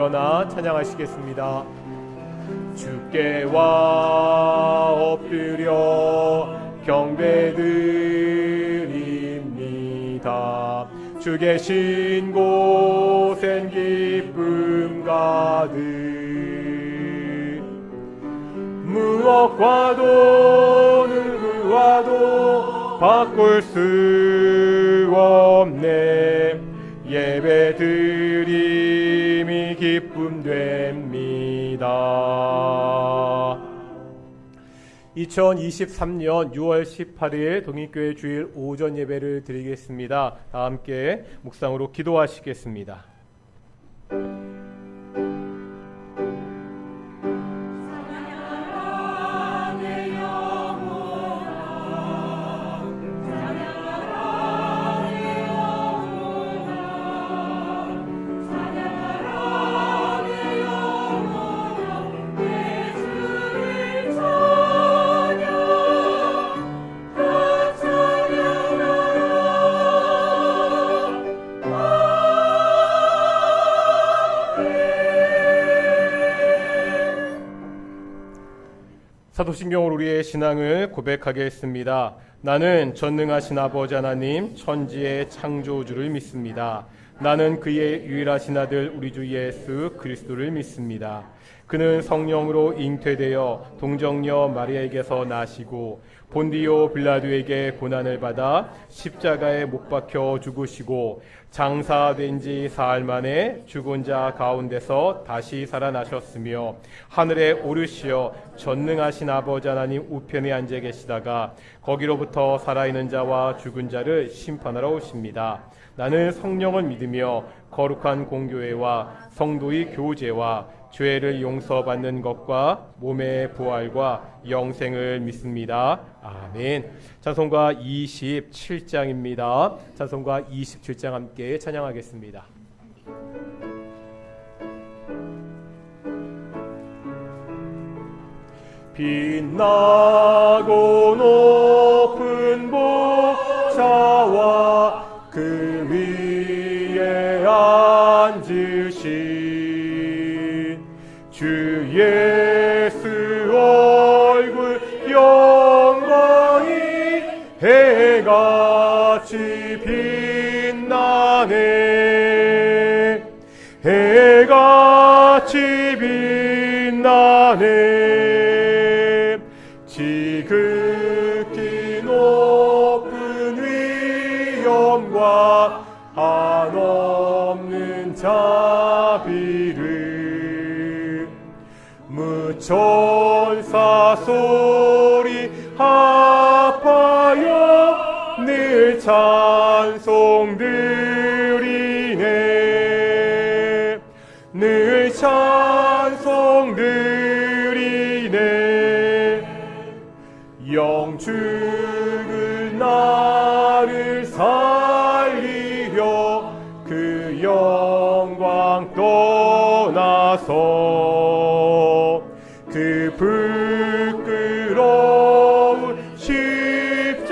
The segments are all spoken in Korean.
일어나 찬양하시겠습니다. 주께 와 엎드려 경배드립니다. 주 계신 곳엔 기쁨 가득, 무엇과도 누구와도 바꿀 수 없네. 예배드림이 기쁨 됩니다. 2023년 6월 18일 동익교회 주일 오전 예배를 드리겠습니다. 다 함께 묵상으로 기도하시겠습니다. 사도신경으로 우리의 신앙을 고백하겠습니다. 나는 전능하신 아버지 하나님 천지의 창조주를 믿습니다. 나는 그의 유일하신 아들 우리 주 예수 그리스도를 믿습니다. 그는 성령으로 잉태되어 동정녀 마리아에게서 나시고 본디오 빌라도에게 고난을 받아 십자가에 못 박혀 죽으시고 장사된 지 사흘 만에 죽은 자 가운데서 다시 살아나셨으며 하늘에 오르시어 전능하신 아버지 하나님 우편에 앉아 계시다가 거기로부터 살아있는 자와 죽은 자를 심판하러 오십니다. 나는 성령을 믿으며 거룩한 공교회와 성도의 교제와 죄를 용서받는 것과 몸의 부활과 영생을 믿습니다. 아멘. 찬송가 27장입니다. 찬송가 27장 함께 찬양하겠습니다. 빛나고 높은 보좌와 그 위에 앉으신 주 예수 얼굴 영광이 해같이 빛나네. 해같이 빛나네. 지극히 높은 위엄과 한없는 자비를 무천사 소리 합하여 늘 찬송 드리네. 늘 찬송 드리네. 영주를 나를 살리려 그 영광 떠나서 그 부끄러운 십자가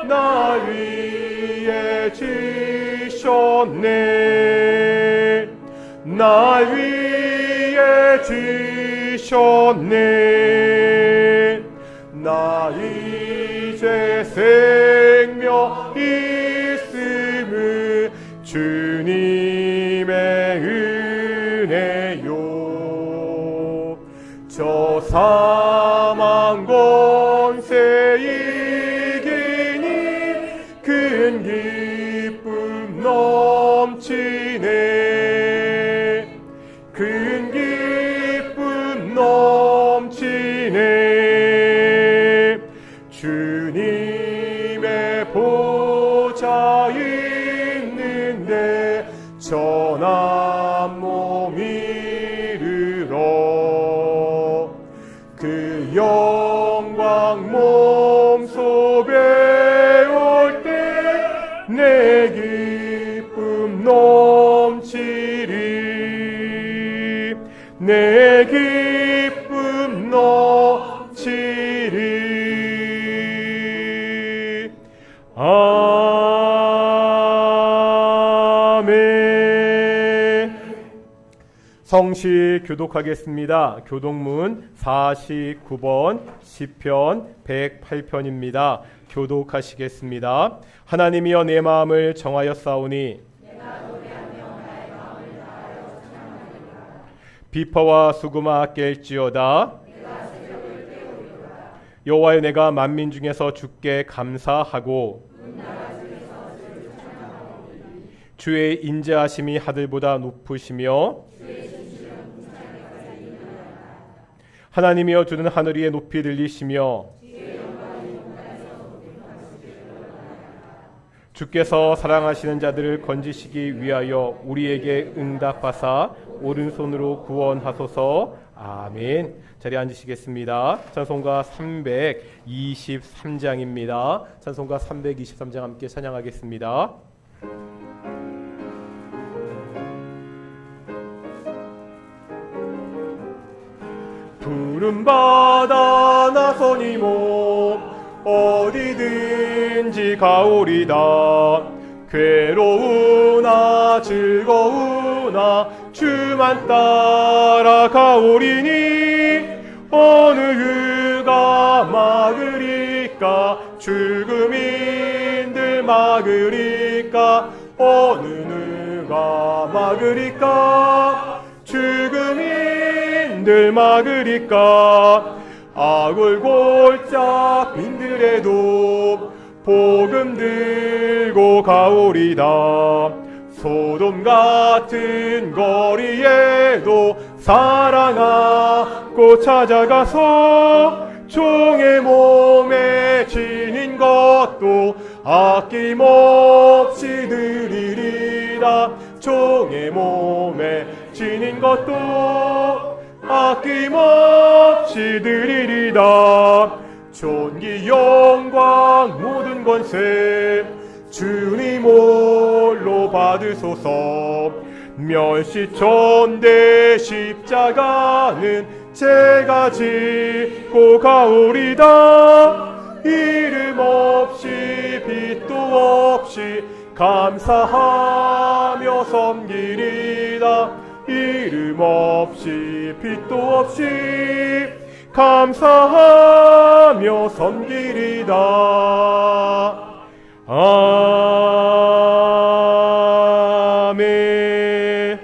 날 위해 지셨네. 날 위해 지셨네. 나 이제 생명 있음을 주님의 은혜요. 저 사망 권세 이기니 큰 기쁨 넘치네. 큰 기쁨 넘치네. 주님의 보좌 있는데 전한 몸 이르러 그 영광 몸소 배울 때 내 기쁨 넘치리. 내 기쁨 넘치리. 아멘. 성시 교독하겠습니다. 교독문 49번 시편 108편입니다. 교독하시겠습니다. 하나님이여 내 마음을 정하였사오니 비파와 수구마 깰지어다. 여호와여 내가 만민 중에서 주께 감사하고 주의 인자하심이 하늘보다 높으시며 하나님이여 주는 하늘 위에 높이 들리시며 주께서 사랑하시는 자들을 건지시기 위하여 우리에게 응답하사 오른손으로 구원하소서. 아멘. 자리에 앉으시겠습니다. 찬송가 323장입니다. 찬송가 323장 함께 찬양하겠습니다. 푸른 바다 나서니 몸 어디든지 가오리다. 괴로우나 즐거우나 주만 따라가오리니 어느 그가 막으리까 죽음인들 막으리까 어느 누가 막으리까 죽음인들 막으리까 악을 골짜 빈들에도 복음 들고 가오리다. 소돔 같은 거리에도 사랑하고 찾아가서 종의 몸에 지닌 것도 아낌없이 드리리라. 종의 몸에 지닌 것도 아낌없이 드리리다. 존귀 영광 모든 권세 주님 홀로 받으소서. 멸시천대 십자가는 제가 지고 가오리다. 이름 없이 빛도 없이 감사하며 섬기리다. 이름 없이 빛도 없이 감사하며 섬기리다. 아멘.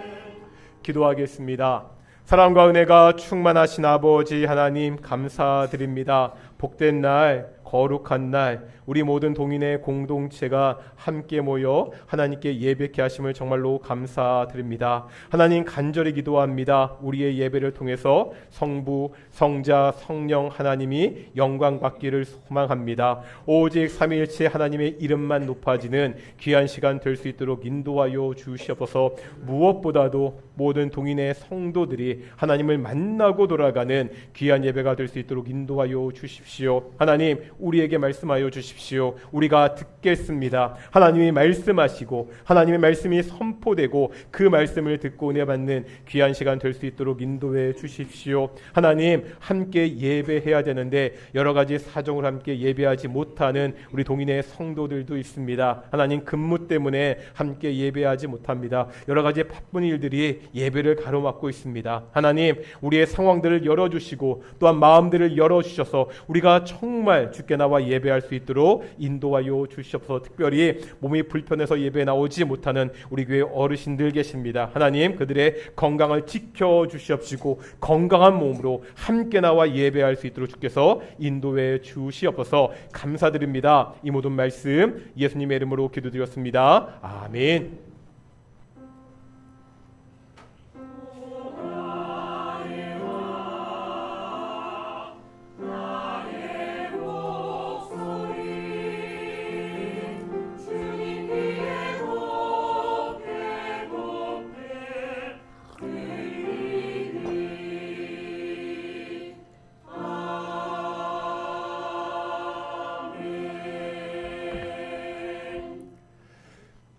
기도하겠습니다. 사랑과 은혜가 충만하신 아버지 하나님 감사드립니다. 복된 날, 거룩한 날, 우리 모든 동인의 공동체가 함께 모여 하나님께 예배케 하심을 정말로 감사드립니다. 하나님 간절히 기도합니다. 우리의 예배를 통해서 성부, 성자, 성령 하나님이 영광 받기를 소망합니다. 오직 삼위일체 하나님의 이름만 높아지는 귀한 시간 될 수 있도록 인도하여 주시옵소서. 무엇보다도 모든 동인의 성도들이 하나님을 만나고 돌아가는 귀한 예배가 될 수 있도록 인도하여 주십시오. 하나님 우리에게 말씀하여 주십시오. 우리가 듣겠습니다. 하나님이 말씀하시고 하나님의 말씀이 선포되고 그 말씀을 듣고 은혜 받는 귀한 시간 될 수 있도록 인도해 주십시오. 하나님 함께 예배해야 되는데 여러 가지 사정으로 함께 예배하지 못하는 우리 동인의 성도들도 있습니다. 하나님 근무 때문에 함께 예배하지 못합니다. 여러 가지 바쁜 일들이 예배를 가로막고 있습니다. 하나님 우리의 상황들을 열어주시고 또한 마음들을 열어주셔서 우리가 정말 주께 나와 예배할 수 있도록 인도하여 주시옵소서. 특별히 몸이 불편해서 예배에 나오지 못하는 우리 교회 어르신들 계십니다. 하나님 그들의 건강을 지켜주시옵시고 건강한 몸으로 함께 나와 예배할 수 있도록 주께서 인도해 주시옵소서. 감사드립니다. 이 모든 말씀 예수님의 이름으로 기도드렸습니다. 아멘.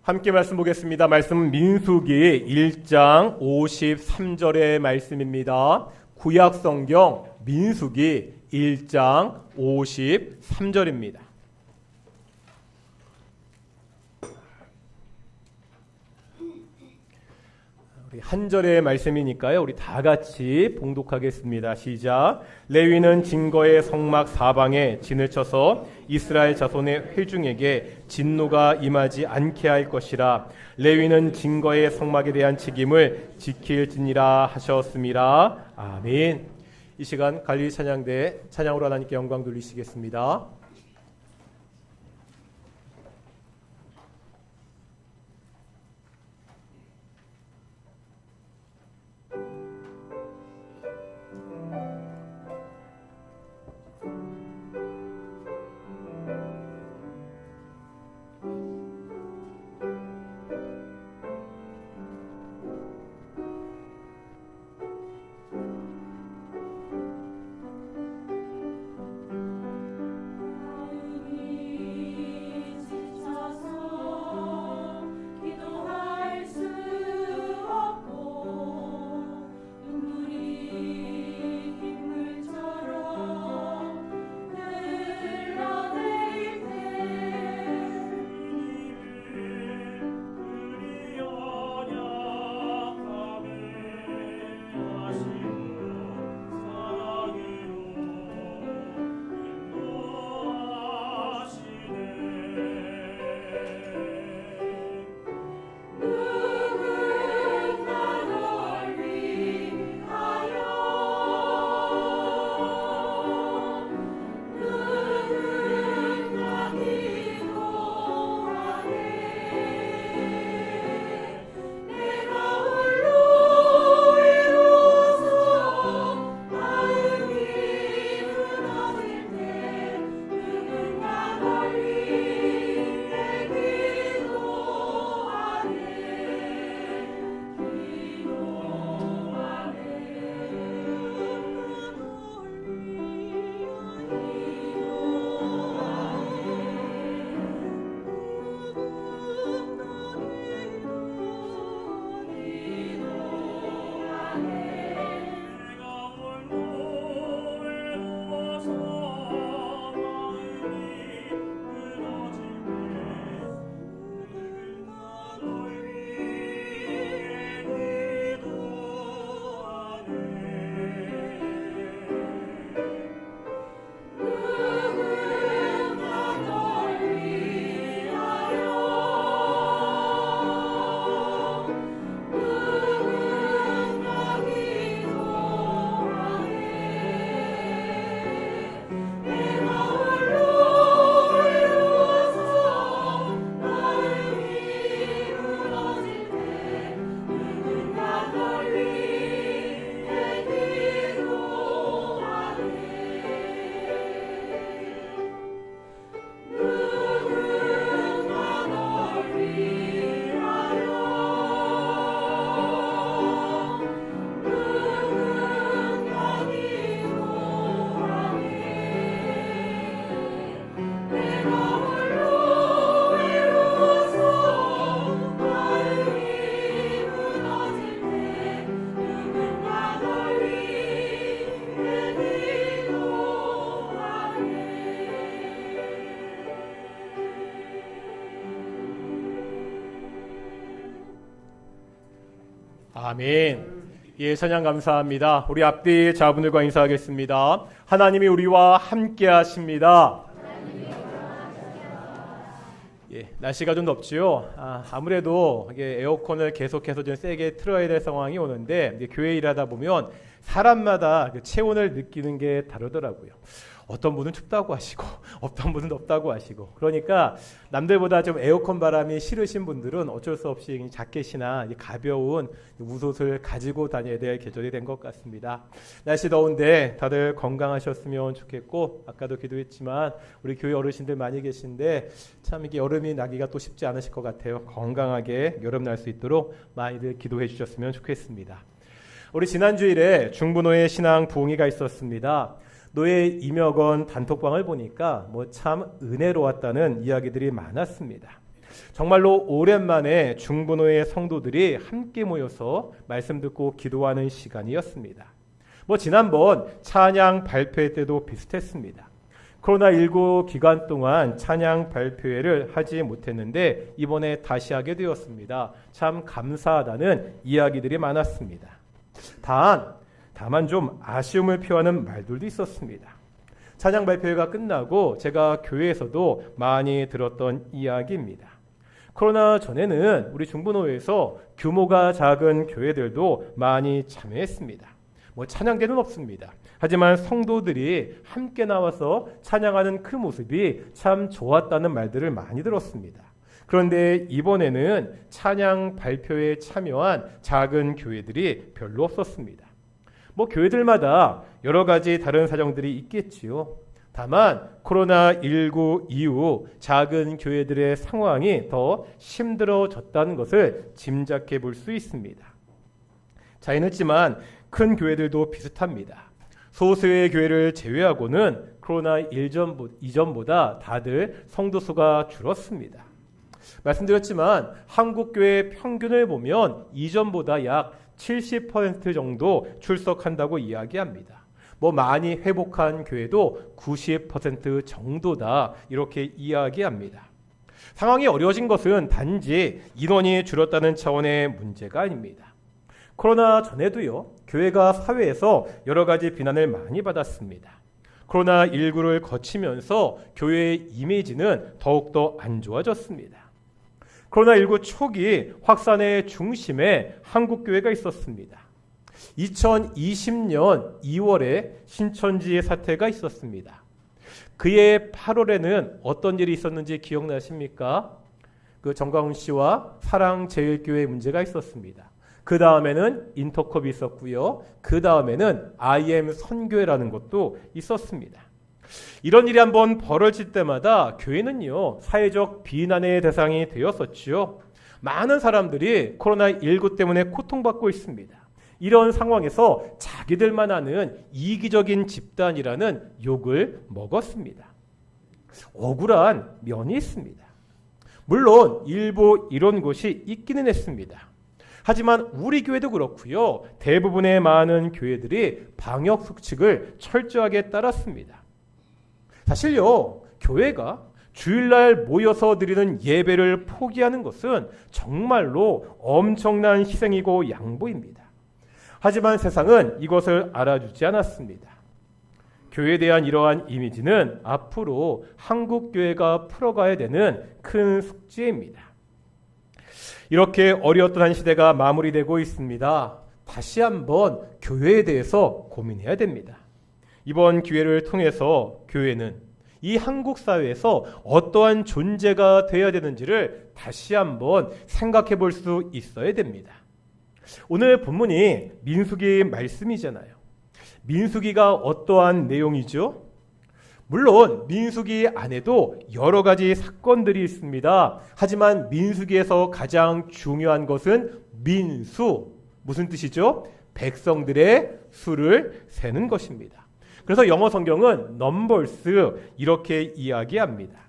함께 말씀 보겠습니다. 말씀은 민수기 1장 53절의 말씀입니다. 구약성경 민수기 1장 53절입니다. 한 절의 말씀이니까요. 우리 다 같이 봉독하겠습니다. 시작. 레위는 증거의 성막 사방에 진을 쳐서 이스라엘 자손의 회중에게 진노가 임하지 않게 할 것이라. 레위는 증거의 성막에 대한 책임을 지킬지니라 하셨습니다. 아멘. 이 시간 갈릴리 찬양대 찬양으로 하나님께 영광 돌리시겠습니다. 아멘. 예, 찬양 감사합니다. 우리 앞뒤 자분들과 인사하겠습니다. 하나님이 우리와 함께 하십니다. 예, 날씨가 좀 덥지요. 아무래도 이게 에어컨을 계속해서 좀 세게 틀어야 될 상황이 오는데 교회 일하다 보면 사람마다 그 체온을 느끼는 게 다르더라고요. 어떤 분은 춥다고 하시고 어떤 분은 덥다고 하시고, 그러니까 남들보다 좀 에어컨 바람이 싫으신 분들은 어쩔 수 없이 자켓이나 가벼운 우옷을 가지고 다녀야 될 계절이 된 것 같습니다. 날씨 더운데 다들 건강하셨으면 좋겠고, 아까도 기도했지만 우리 교회 어르신들 많이 계신데 참 이게 여름이 나기가 또 쉽지 않으실 것 같아요. 건강하게 여름 날 수 있도록 많이들 기도해 주셨으면 좋겠습니다. 우리 지난주일에 중부노예 신앙 부흥회가 있었습니다. 노예 임혁원 단톡방을 보니까 참 은혜로웠다는 이야기들이 많았습니다. 정말로 오랜만에 중부노예 성도들이 함께 모여서 말씀 듣고 기도하는 시간이었습니다. 지난번 찬양 발표회 때도 비슷했습니다. 코로나19 기간 동안 찬양 발표회를 하지 못했는데 이번에 다시 하게 되었습니다. 참 감사하다는 이야기들이 많았습니다. 다만 좀 아쉬움을 표하는 말들도 있었습니다. 찬양 발표회가 끝나고 제가 교회에서도 많이 들었던 이야기입니다. 코로나 전에는 우리 중부노회에서 규모가 작은 교회들도 많이 참여했습니다. 찬양대는 없습니다. 하지만 성도들이 함께 나와서 찬양하는 그 모습이 참 좋았다는 말들을 많이 들었습니다. 그런데 이번에는 찬양 발표에 참여한 작은 교회들이 별로 없었습니다. 교회들마다 여러 가지 다른 사정들이 있겠지요. 다만 코로나19 이후 작은 교회들의 상황이 더 힘들어졌다는 것을 짐작해 볼 수 있습니다. 차이는 있지만 큰 교회들도 비슷합니다. 소수의 교회를 제외하고는 코로나 이전보다 다들 성도 수가 줄었습니다. 말씀드렸지만 한국교회 평균을 보면 이전보다 약 70% 정도 출석한다고 이야기합니다. 많이 회복한 교회도 90% 정도다 이렇게 이야기합니다. 상황이 어려워진 것은 단지 인원이 줄었다는 차원의 문제가 아닙니다. 코로나 전에도요, 교회가 사회에서 여러 가지 비난을 많이 받았습니다. 코로나19를 거치면서 교회의 이미지는 더욱더 안 좋아졌습니다. 코로나19 초기 확산의 중심에 한국교회가 있었습니다. 2020년 2월에 신천지의 사태가 있었습니다. 그해 8월에는 어떤 일이 있었는지 기억나십니까? 정광훈 씨와 사랑제일교회 문제가 있었습니다. 그 다음에는 인터컵이 있었고요. 그 다음에는 IM 선교회라는 것도 있었습니다. 이런 일이 한번 벌어질 때마다 교회는요, 사회적 비난의 대상이 되었었지요. 많은 사람들이 코로나19 때문에 고통받고 있습니다. 이런 상황에서 자기들만 아는 이기적인 집단이라는 욕을 먹었습니다. 억울한 면이 있습니다. 물론 일부 이런 곳이 있기는 했습니다. 하지만 우리 교회도 그렇고요. 대부분의 많은 교회들이 방역 수칙을 철저하게 따랐습니다. 사실요, 교회가 주일날 모여서 드리는 예배를 포기하는 것은 정말로 엄청난 희생이고 양보입니다. 하지만 세상은 이것을 알아주지 않았습니다. 교회에 대한 이러한 이미지는 앞으로 한국교회가 풀어가야 되는 큰 숙제입니다. 이렇게 어려웠던 한 시대가 마무리되고 있습니다. 다시 한번 교회에 대해서 고민해야 됩니다. 이번 기회를 통해서 교회는 이 한국 사회에서 어떠한 존재가 되어야 되는지를 다시 한번 생각해 볼 수 있어야 됩니다. 오늘 본문이 민수기 말씀이잖아요. 민수기가 어떠한 내용이죠? 물론 민수기 안에도 여러 가지 사건들이 있습니다. 하지만 민수기에서 가장 중요한 것은 민수, 무슨 뜻이죠? 백성들의 수를 세는 것입니다. 그래서 영어 성경은 넘버스 이렇게 이야기합니다.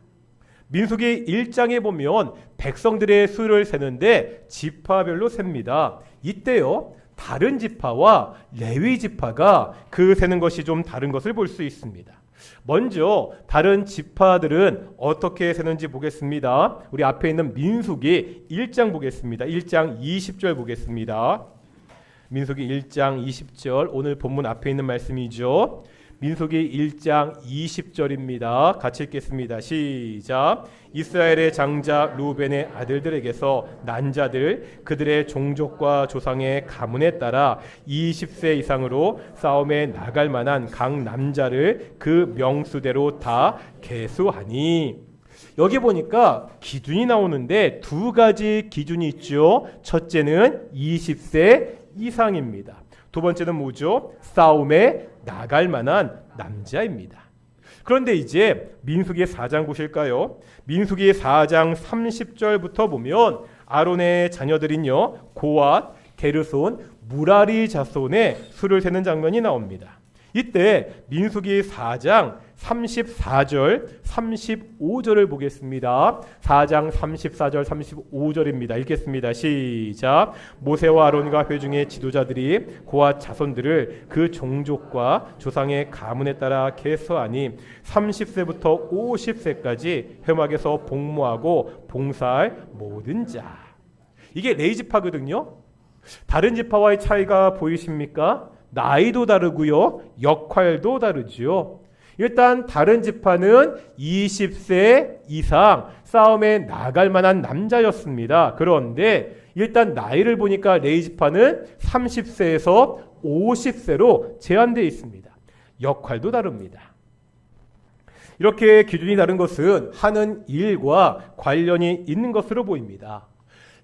민수기 1장에 보면 백성들의 수를 세는데 지파별로 셉니다. 이때요, 다른 지파와 레위 지파가 그 세는 것이 좀 다른 것을 볼 수 있습니다. 먼저 다른 지파들은 어떻게 세는지 보겠습니다. 우리 앞에 있는 민수기 1장 보겠습니다. 1장 20절 보겠습니다. 민수기 1장 20절, 오늘 본문 앞에 있는 말씀이죠. 민수기 1장 20절입니다. 같이 읽겠습니다. 시작. 이스라엘의 장자 루벤의 아들들에게서 난 자들 그들의 종족과 조상의 가문에 따라 20세 이상으로 싸움에 나갈 만한 각 남자를 그 명수대로 다 계수하니. 여기 보니까 기준이 나오는데 두 가지 기준이 있죠. 첫째는 20세 이상입니다. 두 번째는 뭐죠? 싸움에 나갈 만한 남자입니다. 그런데 이제 민수기 4장 보실까요? 민수기 4장 30절부터 보면 아론의 자녀들인요, 고앗, 게르손, 무라리 자손의 수를 세는 장면이 나옵니다. 이때 민수기 4장 34절, 35절을 보겠습니다. 4장 34절, 35절입니다. 읽겠습니다. 시작. 모세와 아론과 회중의 지도자들이 고앗 자손들을 그 종족과 조상의 가문에 따라 계수하니 30세부터 50세까지 회막에서 복무하고 봉사할 모든 자. 이게 레위 지파거든요. 다른 지파와의 차이가 보이십니까? 나이도 다르고요. 역할도 다르지요. 일단 다른 지파는 20세 이상 싸움에 나갈 만한 남자였습니다. 그런데 일단 나이를 보니까 레위 지파는 30세에서 50세로 제한되어 있습니다. 역할도 다릅니다. 이렇게 기준이 다른 것은 하는 일과 관련이 있는 것으로 보입니다.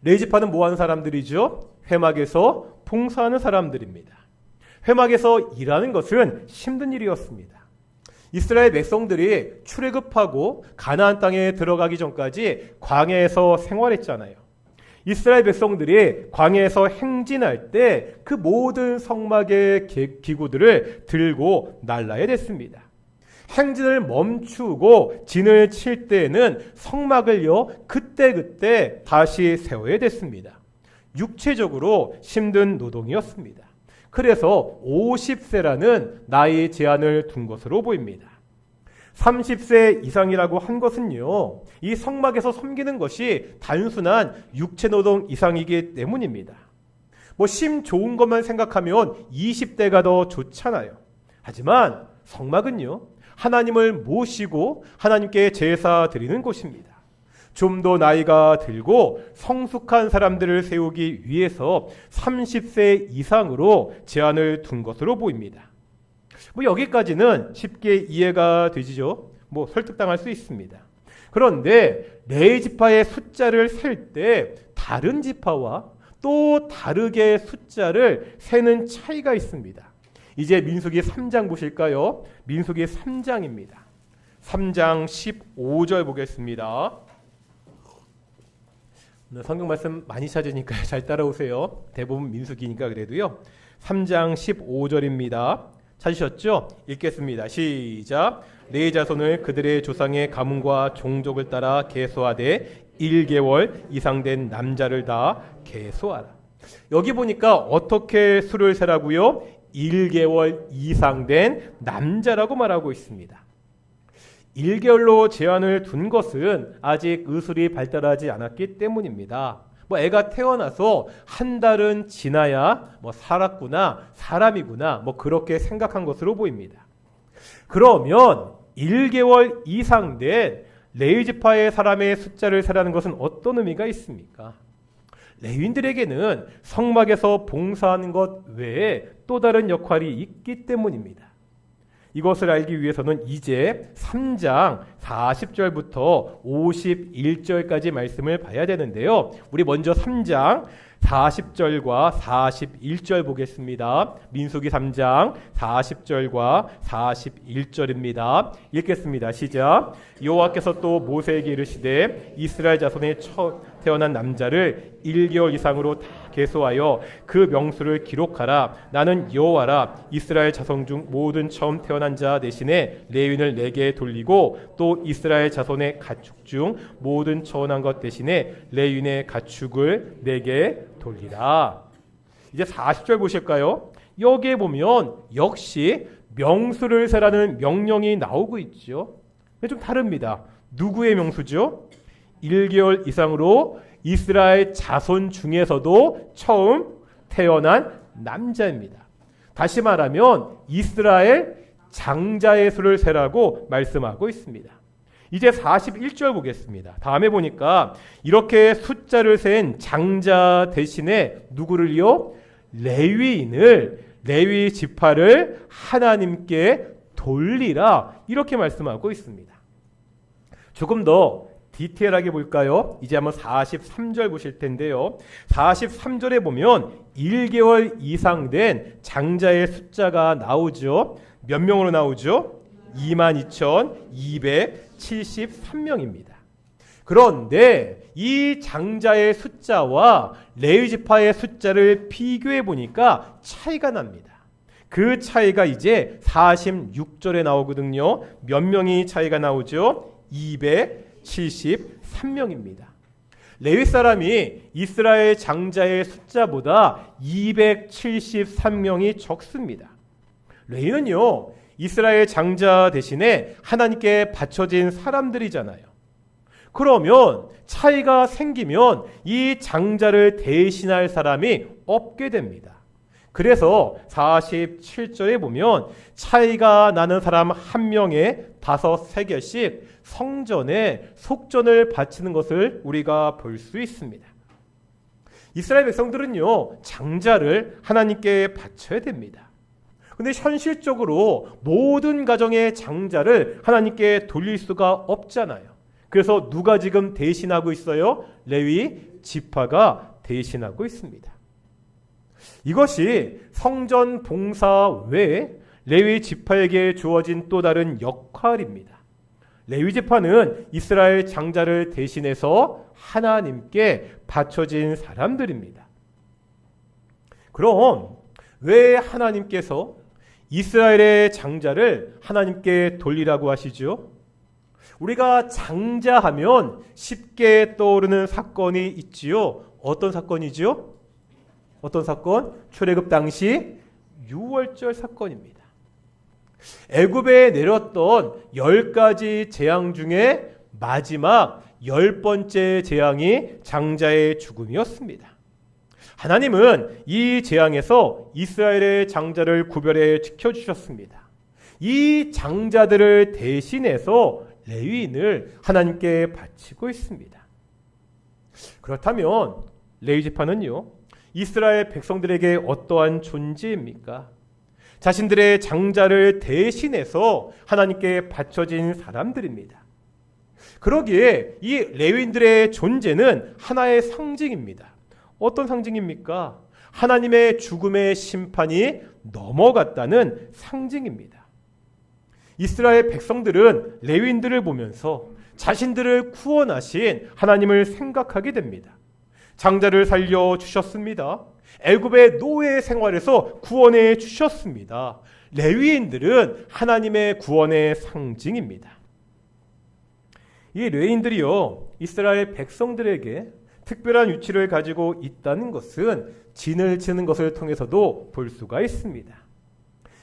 레위 지파는 뭐 하는 사람들이죠? 회막에서 봉사하는 사람들입니다. 회막에서 일하는 것은 힘든 일이었습니다. 이스라엘 백성들이 출애굽하고 가나안 땅에 들어가기 전까지 광야에서 생활했잖아요. 이스라엘 백성들이 광야에서 행진할 때 그 모든 성막의 기구들을 들고 날라야 됐습니다. 행진을 멈추고 진을 칠 때에는 성막을요 그때그때 다시 세워야 됐습니다. 육체적으로 힘든 노동이었습니다. 그래서 50세라는 나이 제한을 둔 것으로 보입니다. 30세 이상이라고 한 것은요, 이 성막에서 섬기는 것이 단순한 육체노동 이상이기 때문입니다. 심 좋은 것만 생각하면 20대가 더 좋잖아요. 하지만 성막은요, 하나님을 모시고 하나님께 제사 드리는 곳입니다. 좀 더 나이가 들고 성숙한 사람들을 세우기 위해서 30세 이상으로 제한을 둔 것으로 보입니다. 여기까지는 쉽게 이해가 되시죠? 설득당할 수 있습니다. 그런데 레위 지파의 숫자를 셀 때 다른 지파와 또 다르게 숫자를 세는 차이가 있습니다. 이제 민수기 3장 보실까요? 민수기 3장입니다. 3장 15절 보겠습니다. 성경 말씀 많이 찾으니까 잘 따라오세요. 대부분 민수기니까 그래도요. 3장 15절입니다. 찾으셨죠? 읽겠습니다. 시작. 레위 자손을 그들의 조상의 가문과 종족을 따라 계수하되 1개월 이상 된 남자를 다 계수하라. 여기 보니까 어떻게 수를 세라고요? 1개월 이상 된 남자라고 말하고 있습니다. 1개월로 제한을 둔 것은 아직 의술이 발달하지 않았기 때문입니다. 애가 태어나서 한 달은 지나야 살았구나, 사람이구나, 그렇게 생각한 것으로 보입니다. 그러면 1개월 이상 된 레위 지파의 사람의 숫자를 세라는 것은 어떤 의미가 있습니까? 레위인들에게는 성막에서 봉사하는 것 외에 또 다른 역할이 있기 때문입니다. 이것을 알기 위해서는 이제 3장 40절부터 51절까지 말씀을 봐야 되는데요. 우리 먼저 3장 40절과 41절 보겠습니다. 민수기 3장 40절과 41절입니다. 읽겠습니다. 시작. 여호와께서 또 모세에게 이르시되 이스라엘 자손의 태어난 남자를 1개월 이상으로 다 계수하여 그 명수를 기록하라. 나는 여호와라. 이스라엘 자손 중 모든 처음 태어난 자 대신에 레위인을 내게 돌리고 또 이스라엘 자손의 가축 중 모든 처음난 것 대신에 레위인의 가축을 내게 돌리라. 이제 40절 보실까요? 여기에 보면 역시 명수를 세라는 명령이 나오고 있죠. 근데 좀 다릅니다. 누구의 명수죠? 1개월 이상으로 이스라엘 자손 중에서도 처음 태어난 남자입니다. 다시 말하면 이스라엘 장자의 수를 세라고 말씀하고 있습니다. 이제 41절 보겠습니다. 다음에 보니까 이렇게 숫자를 센 장자 대신에 누구를요? 레위 지파를 하나님께 돌리라, 이렇게 말씀하고 있습니다. 조금 더 디테일하게 볼까요? 이제 한번 43절 보실 텐데요. 43절에 보면 1개월 이상 된 장자의 숫자가 나오죠. 몇 명으로 나오죠? 22,273명입니다. 그런데 이 장자의 숫자와 레위 지파의 숫자를 비교해 보니까 차이가 납니다. 그 차이가 이제 46절에 나오거든요. 몇 명이 차이가 나오죠? 273명입니다. 레위 사람이 이스라엘 장자의 숫자보다 273명이 적습니다. 레위는요, 이스라엘 장자 대신에 하나님께 바쳐진 사람들이잖아요. 그러면 차이가 생기면 이 장자를 대신할 사람이 없게 됩니다. 그래서 47절에 보면 차이가 나는 사람 한 명에 5세겔씩 성전에 속전을 바치는 것을 우리가 볼 수 있습니다. 이스라엘 백성들은요, 장자를 하나님께 바쳐야 됩니다. 근데 현실적으로 모든 가정의 장자를 하나님께 돌릴 수가 없잖아요. 그래서 누가 지금 대신하고 있어요? 레위 지파가 대신하고 있습니다. 이것이 성전 봉사 외에 레위 지파에게 주어진 또 다른 역할입니다. 레위 지파는 이스라엘 장자를 대신해서 하나님께 바쳐진 사람들입니다. 그럼 왜 하나님께서 이스라엘의 장자를 하나님께 돌리라고 하시죠? 우리가 장자하면 쉽게 떠오르는 사건이 있지요. 어떤 사건이죠? 어떤 사건? 출애굽 당시 유월절 사건입니다. 애굽에 내렸던 10가지 재앙 중에 마지막 10번째 재앙이 장자의 죽음이었습니다. 하나님은 이 재앙에서 이스라엘의 장자를 구별해 지켜주셨습니다. 이 장자들을 대신해서 레위인을 하나님께 바치고 있습니다. 그렇다면 레위 지파는요, 이스라엘 백성들에게 어떠한 존재입니까? 자신들의 장자를 대신해서 하나님께 바쳐진 사람들입니다. 그러기에 이 레위인들의 존재는 하나의 상징입니다. 어떤 상징입니까? 하나님의 죽음의 심판이 넘어갔다는 상징입니다. 이스라엘 백성들은 레위인들을 보면서 자신들을 구원하신 하나님을 생각하게 됩니다. 장자를 살려주셨습니다. 애굽의 노예 생활에서 구원해 주셨습니다. 레위인들은 하나님의 구원의 상징입니다. 이 레위인들이요, 이스라엘 백성들에게 특별한 위치를 가지고 있다는 것은 진을 치는 것을 통해서도 볼 수가 있습니다.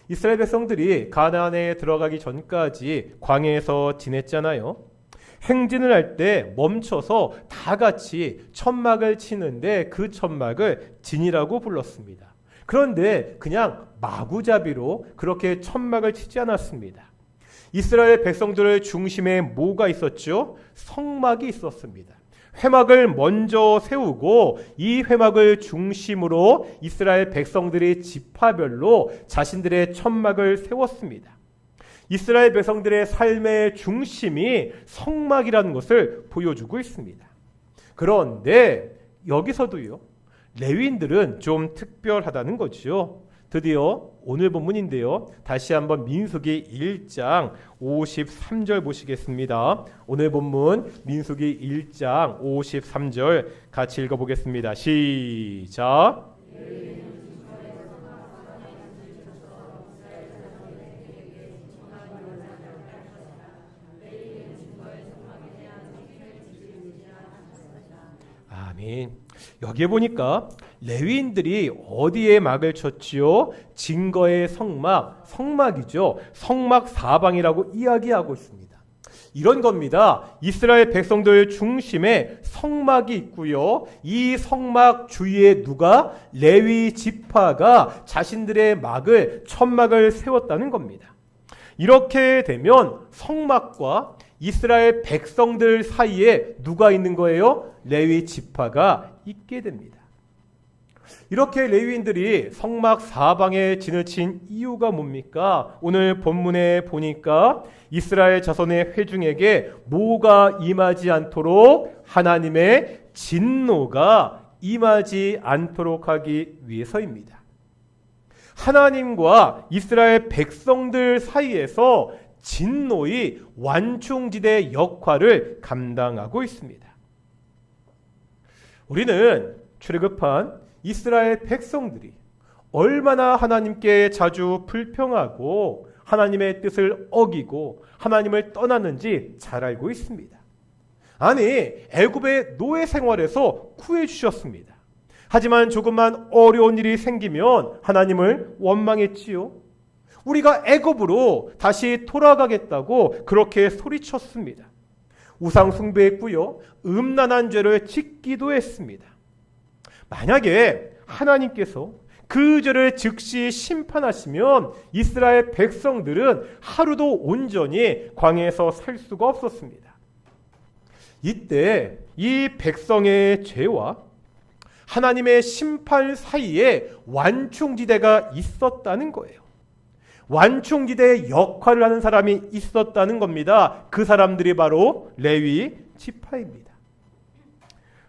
이스라엘 백성들이 가나안에 들어가기 전까지 광야에서 지냈잖아요. 행진을 할 때 멈춰서 다 같이 천막을 치는데 그 천막을 진이라고 불렀습니다. 그런데 그냥 마구잡이로 그렇게 천막을 치지 않았습니다. 이스라엘 백성들의 중심에 뭐가 있었죠? 성막이 있었습니다. 회막을 먼저 세우고 이 회막을 중심으로 이스라엘 백성들이 지파별로 자신들의 천막을 세웠습니다. 이스라엘 백성들의 삶의 중심이 성막이라는 것을 보여주고 있습니다. 그런데 여기서도요, 레위인들은 좀 특별하다는 거죠. 드디어 오늘 본문인데요, 다시 한번 민수기 1장 53절 보시겠습니다. 오늘 본문 민수기 1장 53절 같이 읽어보겠습니다. 시작. 아멘. 여기에 보니까 레위인들이 어디에 막을 쳤지요? 증거의 성막, 성막이죠. 성막 사방이라고 이야기하고 있습니다. 이런 겁니다. 이스라엘 백성들 중심에 성막이 있고요. 이 성막 주위에 누가? 레위 지파가 자신들의 막을, 천막을 세웠다는 겁니다. 이렇게 되면 성막과 이스라엘 백성들 사이에 누가 있는 거예요? 레위 지파가 있게 됩니다. 이렇게 레위인들이 성막 사방에 진을 친 이유가 뭡니까? 오늘 본문에 보니까 이스라엘 자손의 회중에게 뭐가 임하지 않도록, 하나님의 진노가 임하지 않도록 하기 위해서입니다. 하나님과 이스라엘 백성들 사이에서 진노의 완충지대 역할을 감당하고 있습니다. 우리는 출애굽한 이스라엘 백성들이 얼마나 하나님께 자주 불평하고 하나님의 뜻을 어기고 하나님을 떠났는지 잘 알고 있습니다. 아니, 애굽의 노예 생활에서 구해주셨습니다. 하지만 조금만 어려운 일이 생기면 하나님을 원망했지요. 우리가 애굽으로 다시 돌아가겠다고 그렇게 소리쳤습니다. 우상 숭배했고요. 음란한 죄를 짓기도 했습니다. 만약에 하나님께서 그 죄를 즉시 심판하시면 이스라엘 백성들은 하루도 온전히 광야에서 살 수가 없었습니다. 이때 이 백성의 죄와 하나님의 심판 사이에 완충지대가 있었다는 거예요. 완충지대의 역할을 하는 사람이 있었다는 겁니다. 그 사람들이 바로 레위 지파입니다.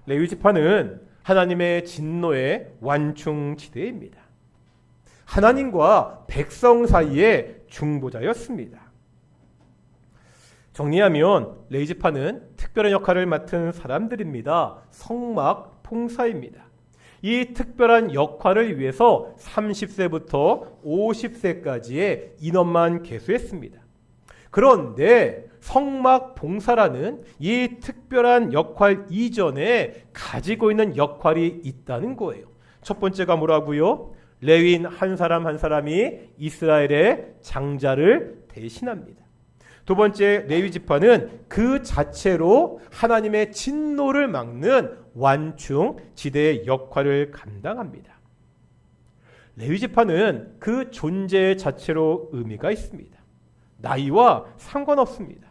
레위 지파는 하나님의 진노의 완충지대입니다. 하나님과 백성 사이의 중보자였습니다. 정리하면 레위 지파는 특별한 역할을 맡은 사람들입니다. 성막 봉사입니다. 이 특별한 역할을 위해서 30세부터 50세까지의 인원만 계수했습니다. 그런데 성막 봉사라는 이 특별한 역할 이전에 가지고 있는 역할이 있다는 거예요. 첫 번째가 뭐라고요? 레위인 한 사람 한 사람이 이스라엘의 장자를 대신합니다. 두 번째, 레위 지파는 그 자체로 하나님의 진노를 막는 완충 지대의 역할을 감당합니다. 레위 지파는 그 존재 자체로 의미가 있습니다. 나이와 상관없습니다.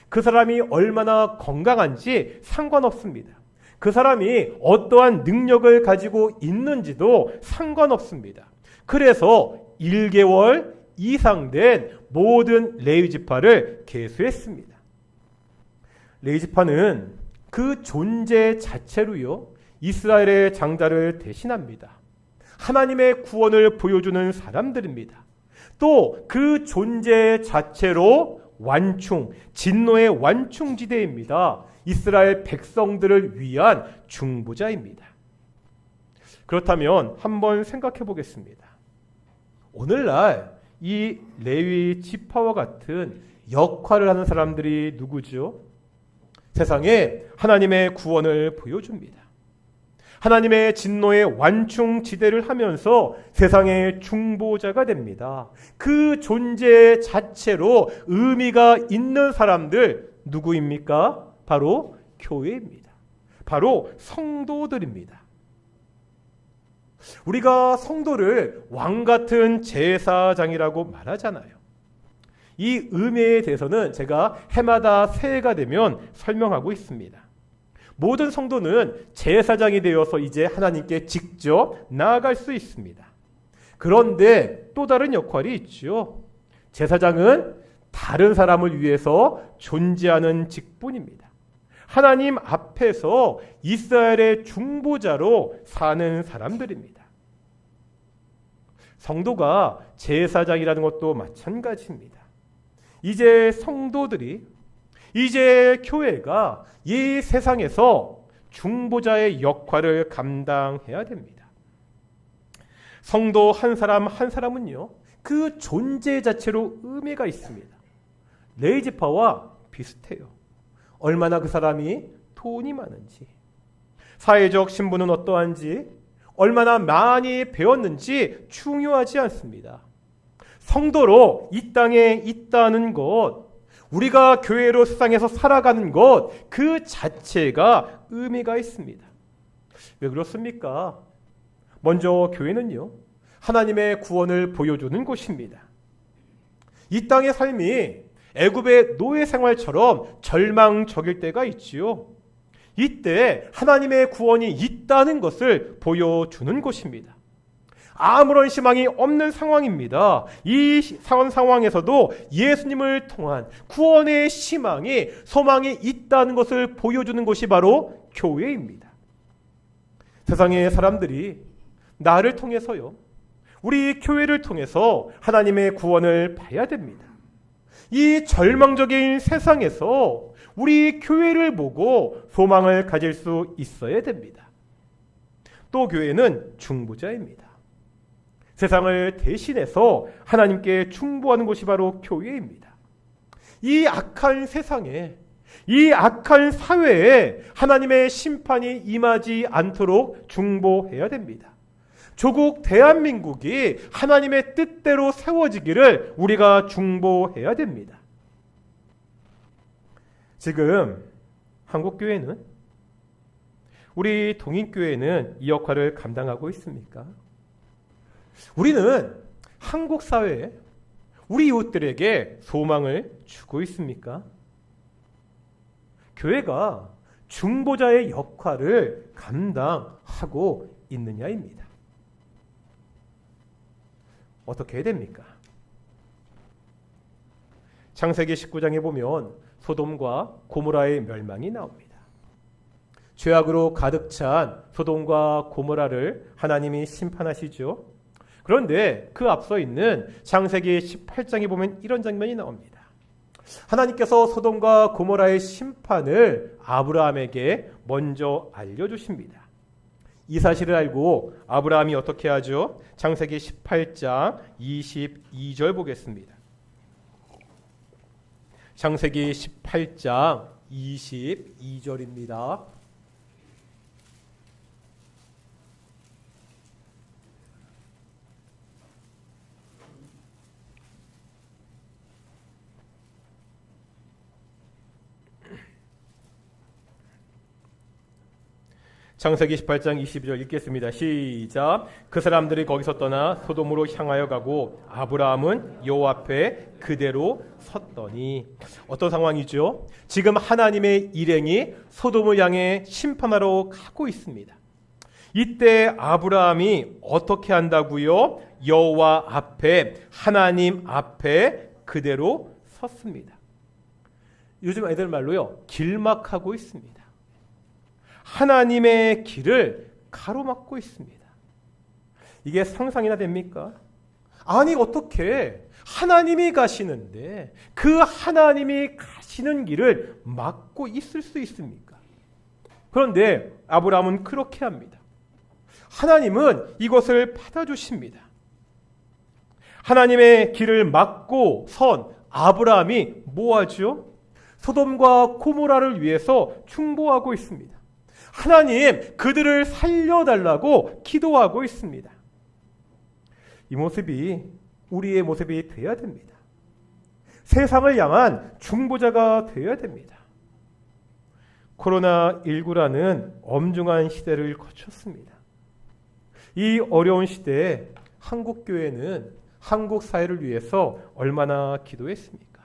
그 사람이 얼마나 건강한지 상관없습니다. 그 사람이 어떠한 능력을 가지고 있는지도 상관없습니다. 그래서 1개월 이상 된 모든 레위 지파를 계수했습니다. 레위 지파는 그 존재 자체로요, 이스라엘의 장자를 대신합니다. 하나님의 구원을 보여주는 사람들입니다. 또 그 존재 자체로 완충, 진노의 완충지대입니다. 이스라엘 백성들을 위한 중보자입니다. 그렇다면 한번 생각해 보겠습니다. 오늘날 이 레위 지파와 같은 역할을 하는 사람들이 누구죠? 세상에 하나님의 구원을 보여줍니다. 하나님의 진노의 완충지대를 하면서 세상의 중보자가 됩니다. 그 존재 자체로 의미가 있는 사람들 누구입니까? 바로 교회입니다. 바로 성도들입니다. 우리가 성도를 왕같은 제사장이라고 말하잖아요. 이 의미에 대해서는 제가 해마다 새해가 되면 설명하고 있습니다. 모든 성도는 제사장이 되어서 이제 하나님께 직접 나아갈 수 있습니다. 그런데 또 다른 역할이 있죠. 제사장은 다른 사람을 위해서 존재하는 직분입니다. 하나님 앞에서 이스라엘의 중보자로 사는 사람들입니다. 성도가 제사장이라는 것도 마찬가지입니다. 이제 성도들이, 이제 교회가 이 세상에서 중보자의 역할을 감당해야 됩니다. 성도 한 사람 한 사람은요, 그 존재 자체로 의미가 있습니다. 레위 지파와 비슷해요. 얼마나 그 사람이 돈이 많은지, 사회적 신분은 어떠한지, 얼마나 많이 배웠는지 중요하지 않습니다. 성도로 이 땅에 있다는 것, 우리가 교회로 세상에서 살아가는 것, 그 자체가 의미가 있습니다. 왜 그렇습니까? 먼저 교회는요, 하나님의 구원을 보여주는 곳입니다. 이 땅의 삶이 애굽의 노예 생활처럼 절망적일 때가 있지요. 이때 하나님의 구원이 있다는 것을 보여주는 곳입니다. 아무런 희망이 없는 상황입니다. 이 상황에서도 예수님을 통한 구원의 희망이, 소망이 있다는 것을 보여주는 곳이 바로 교회입니다. 세상의 사람들이 나를 통해서요, 우리 교회를 통해서 하나님의 구원을 봐야 됩니다. 이 절망적인 세상에서 우리 교회를 보고 소망을 가질 수 있어야 됩니다. 또 교회는 중보자입니다. 세상을 대신해서 하나님께 충보하는 곳이 바로 교회입니다. 이 악한 세상에, 이 악한 사회에 하나님의 심판이 임하지 않도록 중보해야 됩니다. 조국 대한민국이 하나님의 뜻대로 세워지기를 우리가 중보해야 됩니다. 지금 한국교회는, 우리 동인교회는 이 역할을 감당하고 있습니까? 우리는 한국 사회에 우리 이웃들에게 소망을 주고 있습니까? 교회가 중보자의 역할을 감당하고 있느냐입니다. 어떻게 해야 됩니까? 창세기 19장에 보면 소돔과 고모라의 멸망이 나옵니다. 죄악으로 가득 찬 소돔과 고모라를 하나님이 심판하시죠. 그런데 그 앞서 있는 창세기 18장에 보면 이런 장면이 나옵니다. 하나님께서 소돔과 고모라의 심판을 아브라함에게 먼저 알려주십니다. 이 사실을 알고 아브라함이 어떻게 하죠? 창세기 18장 22절 보겠습니다. 창세기 18장 22절입니다. 창세기 18장 22절 읽겠습니다. 시작. 그 사람들이 거기서 떠나 소돔으로 향하여 가고 아브라함은 여호와 앞에 그대로 섰더니. 어떤 상황이죠? 지금 하나님의 일행이 소돔을 향해 심판하러 가고 있습니다. 이때 아브라함이 어떻게 한다고요? 여호와 앞에, 하나님 앞에 그대로 섰습니다. 요즘 애들 말로요, 길막하고 있습니다. 하나님의 길을 가로막고 있습니다. 이게 상상이나 됩니까? 아니, 어떻게 하나님이 가시는데 그 하나님이 가시는 길을 막고 있을 수 있습니까? 그런데 아브라함은 그렇게 합니다. 하나님은 이것을 받아주십니다. 하나님의 길을 막고 선 아브라함이 뭐하죠? 소돔과 고모라를 위해서 충보하고 있습니다. 하나님, 그들을 살려달라고 기도하고 있습니다. 이 모습이 우리의 모습이 되어야 됩니다. 세상을 향한 중보자가 되어야 됩니다. 코로나19라는 엄중한 시대를 거쳤습니다. 이 어려운 시대에 한국교회는 한국 사회를 위해서 얼마나 기도했습니까?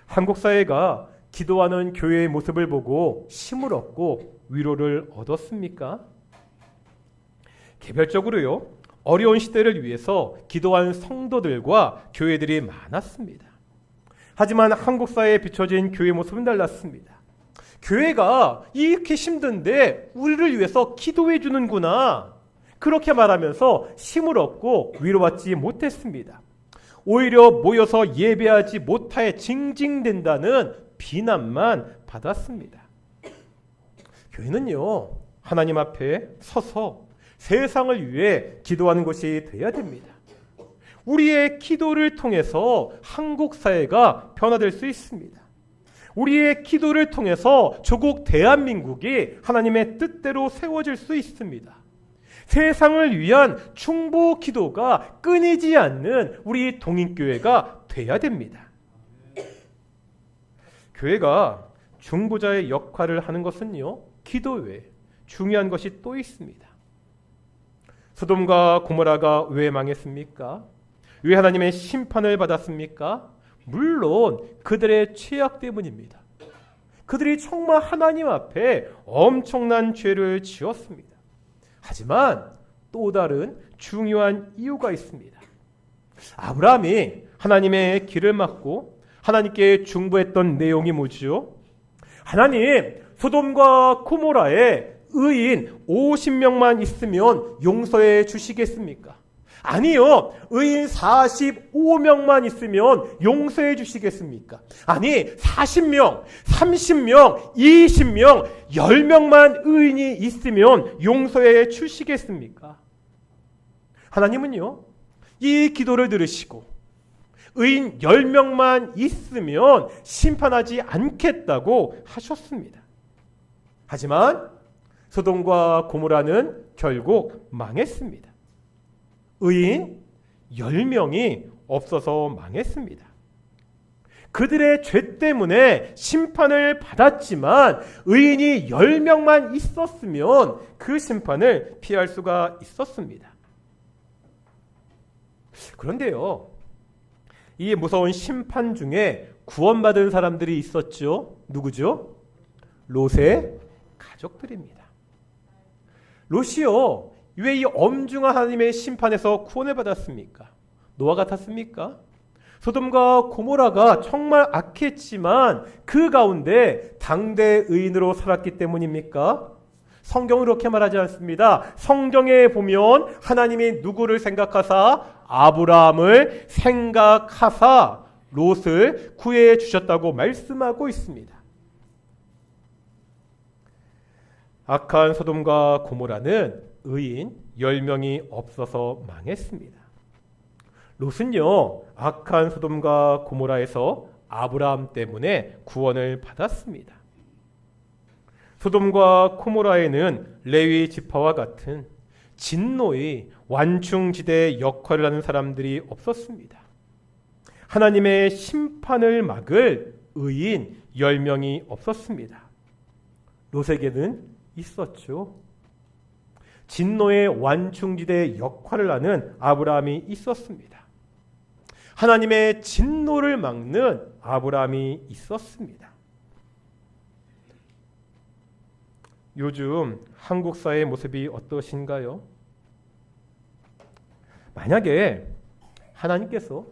한국 사회가 기도하는 교회의 모습을 보고 힘을 얻고 위로를 얻었습니까? 개별적으로요, 어려운 시대를 위해서 기도한 성도들과 교회들이 많았습니다. 하지만 한국 사회에 비춰진 교회 모습은 달랐습니다. 교회가 이렇게 힘든데 우리를 위해서 기도해 주는구나, 그렇게 말하면서 힘을 얻고 위로받지 못했습니다. 오히려 모여서 예배하지 못하여 징징댄다는 비난만 받았습니다. 교회는요, 하나님 앞에 서서 세상을 위해 기도하는 것이 되어야 됩니다. 우리의 기도를 통해서 한국 사회가 변화될 수 있습니다. 우리의 기도를 통해서 조국 대한민국이 하나님의 뜻대로 세워질 수 있습니다. 세상을 위한 충보 기도가 끊이지 않는 우리 동인교회가 돼야 됩니다. 교회가 중보자의 역할을 하는 것은요, 기도 외에 중요한 것이 또 있습니다. 소돔과 고모라가 왜 망했습니까? 왜 하나님의 심판을 받았습니까? 물론 그들의 죄악 때문입니다. 그들이 정말 하나님 앞에 엄청난 죄를 지었습니다. 하지만 또 다른 중요한 이유가 있습니다. 아브라함이 하나님의 길을 막고 하나님께 중보했던 내용이 뭐지요? 하나님, 소돔과 고모라에 의인 50명만 있으면 용서해 주시겠습니까? 아니요, 의인 45명만 있으면 용서해 주시겠습니까? 아니, 40명, 30명, 20명, 10명만 의인이 있으면 용서해 주시겠습니까? 하나님은요, 이 기도를 들으시고 의인 10명만 있으면 심판하지 않겠다고 하셨습니다. 하지만 소돔과 고모라는 결국 망했습니다. 의인 10명이 없어서 망했습니다. 그들의 죄 때문에 심판을 받았지만 의인이 10명만 있었으면 그 심판을 피할 수가 있었습니다. 그런데요, 이 무서운 심판 중에 구원받은 사람들이 있었죠. 누구죠? 롯의 가족들입니다. 롯이요, 왜 이 엄중한 하나님의 심판에서 구원을 받았습니까? 노아 같았습니까? 소돔과 고모라가 정말 악했지만 그 가운데 당대 의인으로 살았기 때문입니까? 성경은 그렇게 말하지 않습니다. 성경에 보면 하나님이 누구를 생각하사? 아브라함을 생각하사 롯을 구해 주셨다고 말씀하고 있습니다. 악한 소돔과 고모라는 의인 10명이 없어서 망했습니다. 롯은요, 악한 소돔과 고모라에서 아브라함 때문에 구원을 받았습니다. 소돔과 고모라에는 레위 지파와 같은 진노의 완충지대 역할을 하는 사람들이 없었습니다. 하나님의 심판을 막을 의인 10명이 없었습니다. 롯에게는 있었죠. 진노의 완충지대 역할을 하는 아브라함이 있었습니다. 하나님의 진노를 막는 아브라함이 있었습니다. 요즘 한국 사회의 모습이 어떠신가요? 만약에 하나님께서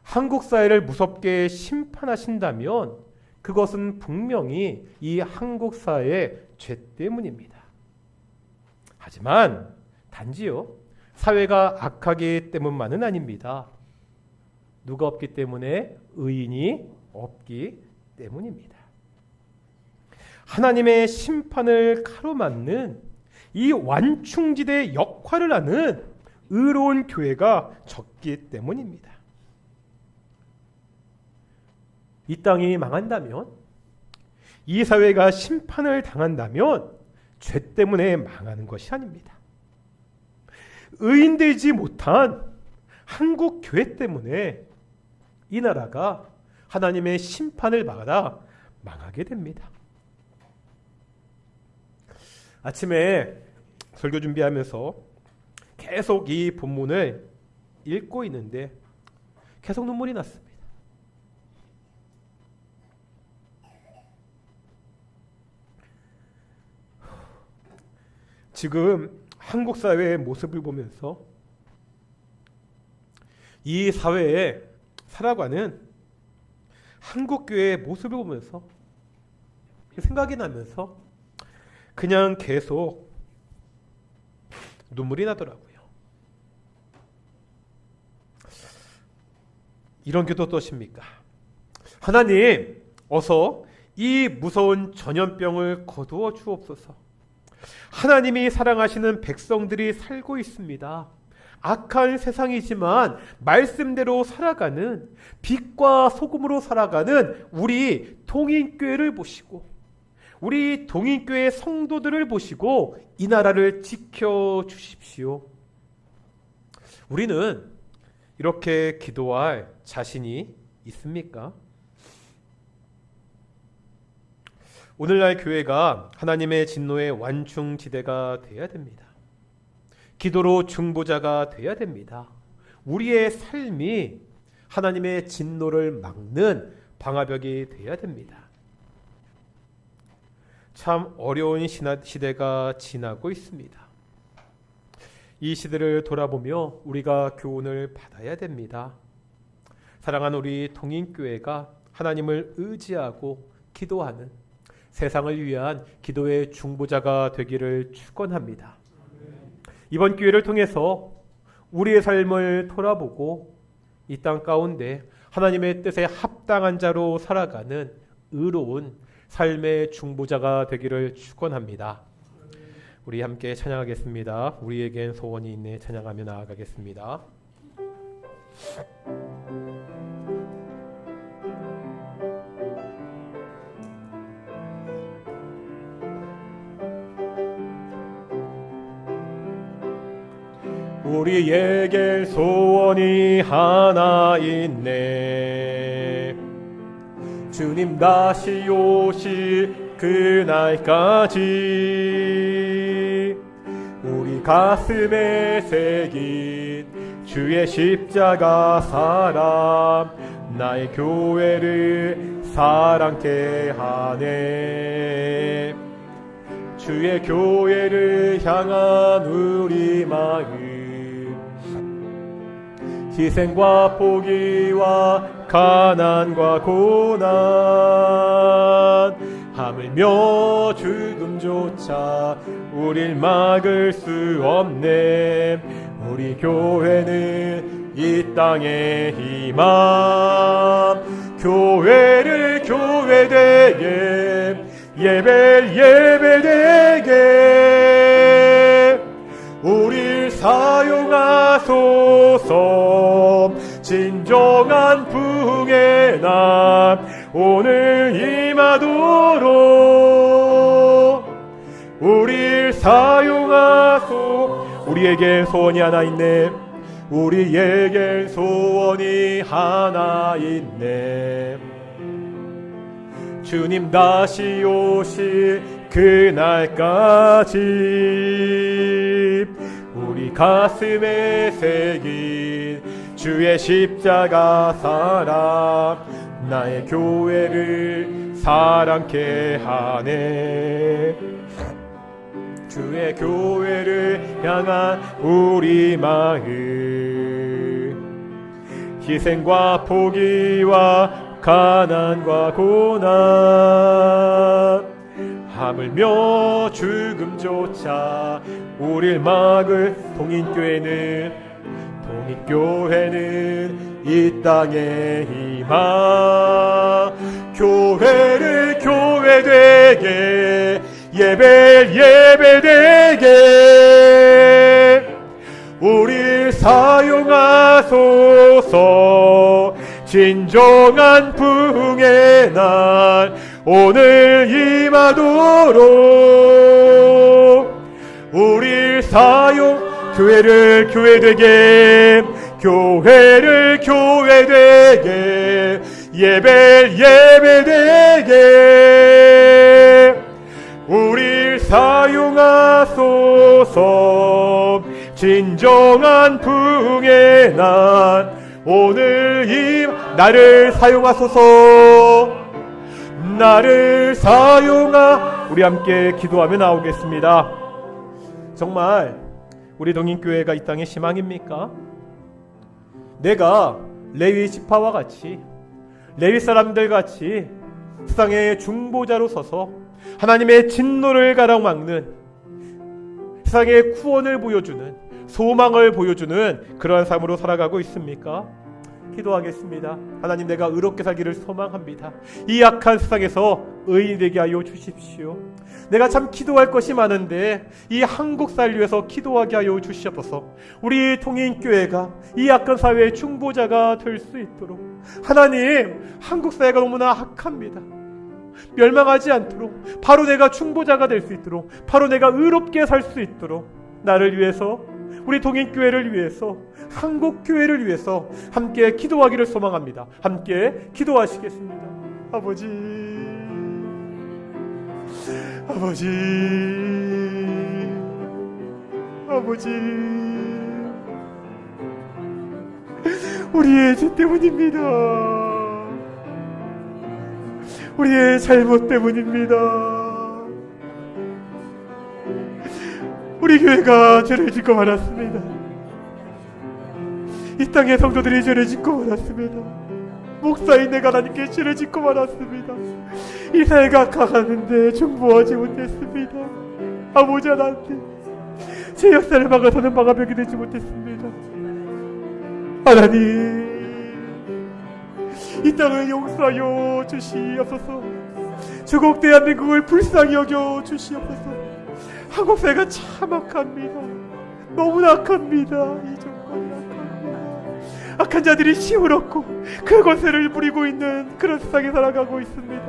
한국 사회를 무섭게 심판하신다면 그것은 분명히 이 한국 사회의 죄 때문입니다. 하지만 단지요, 사회가 악하기 때문만은 아닙니다. 누가 없기 때문에? 의인이 없기 때문입니다. 하나님의 심판을 가로막는 이 완충지대 역할을 하는 의로운 교회가 적기 때문입니다. 이 땅이 망한다면, 이 사회가 심판을 당한다면 죄 때문에 망하는 것이 아닙니다. 의인되지 못한 한국 교회 때문에 이 나라가 하나님의 심판을 받아 망하게 됩니다. 아침에 설교 준비하면서 계속 이 본문을 읽고 있는데 계속 눈물이 났습니다. 지금 한국 사회의 모습을 보면서 이 사회에 살아가는 한국 교회의 모습을 보면서 생각이 나면서 그냥 계속 눈물이 나더라고요. 이런 기도 어떠십니까? 하나님, 어서 이 무서운 전염병을 거두어 주옵소서. 하나님이 사랑하시는 백성들이 살고 있습니다. 악한 세상이지만 말씀대로 살아가는, 빛과 소금으로 살아가는 우리 동인교회를 보시고 우리 동인교회 성도들을 보시고 이 나라를 지켜주십시오. 우리는 이렇게 기도할 자신이 있습니까? 오늘날 교회가 하나님의 진노의 완충지대가 되어야 됩니다. 기도로 중보자가 되어야 됩니다. 우리의 삶이 하나님의 진노를 막는 방화벽이 되어야 됩니다. 참 어려운 시대가 지나고 있습니다. 이 시대를 돌아보며 우리가 교훈을 받아야 됩니다. 사랑하는 우리 동인교회가 하나님을 의지하고 기도하는 세상을 위한 기도의 중보자가 되기를 축원합니다. 이번 기회를 통해서 우리의 삶을 돌아보고 이 땅 가운데 하나님의 뜻에 합당한 자로 살아가는 의로운 삶의 중보자가 되기를 축원합니다. 우리 함께 찬양하겠습니다. 우리에겐 소원이 있네 찬양하며 나아가겠습니다. 우리에겐 소원이 하나 있네. 주님 다시 오실 그날까지 우리 가슴에 새긴 주의 십자가 사랑 나의 교회를 사랑케 하네. 주의 교회를 향한 우리 마음 희생과 포기와 가난과 고난 하물며 죽음조차 우릴 막을 수 없네. 우리 교회는 이 땅의 희망 교회를 교회되게 예배를 예배되게 우릴 사용하소서. 진정한 부흥의 날 오늘 임하도록 우릴 사용하소. 우리에겐 소원이 하나 있네. 우리에겐 소원이 하나 있네. 주님 다시 오실 그날까지 우리 가슴에 새긴 주의 십자가 사랑 나의 교회를 사랑케 하네. 주의 교회를 향한 우리 마음 희생과 포기와 가난과 고난 하물며 죽음조차 우릴 막을 동인교회는 이 땅의 희망 교회를 교회되게 예배를 예배되게 우릴 사용하소서. 진정한 부흥의 날 오늘 임하도록 우릴 사용 교회를 교회되게 교회를 교회되게 예배를 예배되게 우릴 사용하소서. 진정한 부흥의 날 오늘 나를 사용하소서. 나를 우리 함께 기도하며 나오겠습니다. 정말 우리 동인교회가 이 땅의 희망입니까? 내가 레위 지파와 같이 레위 사람들 같이 세상의 중보자로 서서 하나님의 진노를 가로막는 세상의 구원을 보여주는 소망을 보여주는 그러한 삶으로 살아가고 있습니까? 기도하겠습니다. 하나님, 내가 의롭게 살기를 소망합니다. 이 악한 세상에서 의인이 되게 하여 주십시오. 내가 참 기도할 것이 많은데 이 한국 사회를 위해서 기도하게 하여 주시옵소서. 우리 통인교회가 이 악한 사회의 중보자가 될 수 있도록 하나님, 한국 사회가 너무나 악합니다. 멸망하지 않도록 바로 내가 중보자가 될 수 있도록 바로 내가 의롭게 살 수 있도록 나를 위해서 우리 동인교회를 위해서 한국교회를 위해서 함께 기도하기를 소망합니다. 함께 기도하시겠습니다. 아버지 우리의 죄 때문입니다. 우리의 잘못 때문입니다. 우리 교회가 죄를 짓고 말았습니다. 이 땅의 성도들이 죄를 짓고 말았습니다. 목사인 내가 하나님께 죄를 짓고 말았습니다. 이 사회가 강하는데 중보하지 못했습니다. 아버지, 하나님, 제 역사를 막아서는 막아벽이 되지 못했습니다. 하나님, 이 땅을 용서하여 주시옵소서. 조국 대한민국을 불쌍히 여겨 주시옵소서. 한국 사회가 참 악합니다. 너무나 악합니다. 이 정권이 악합니다. 악한 자들이 힘을 얻고 그 권세를 부리고 있는 그런 세상에 살아가고 있습니다.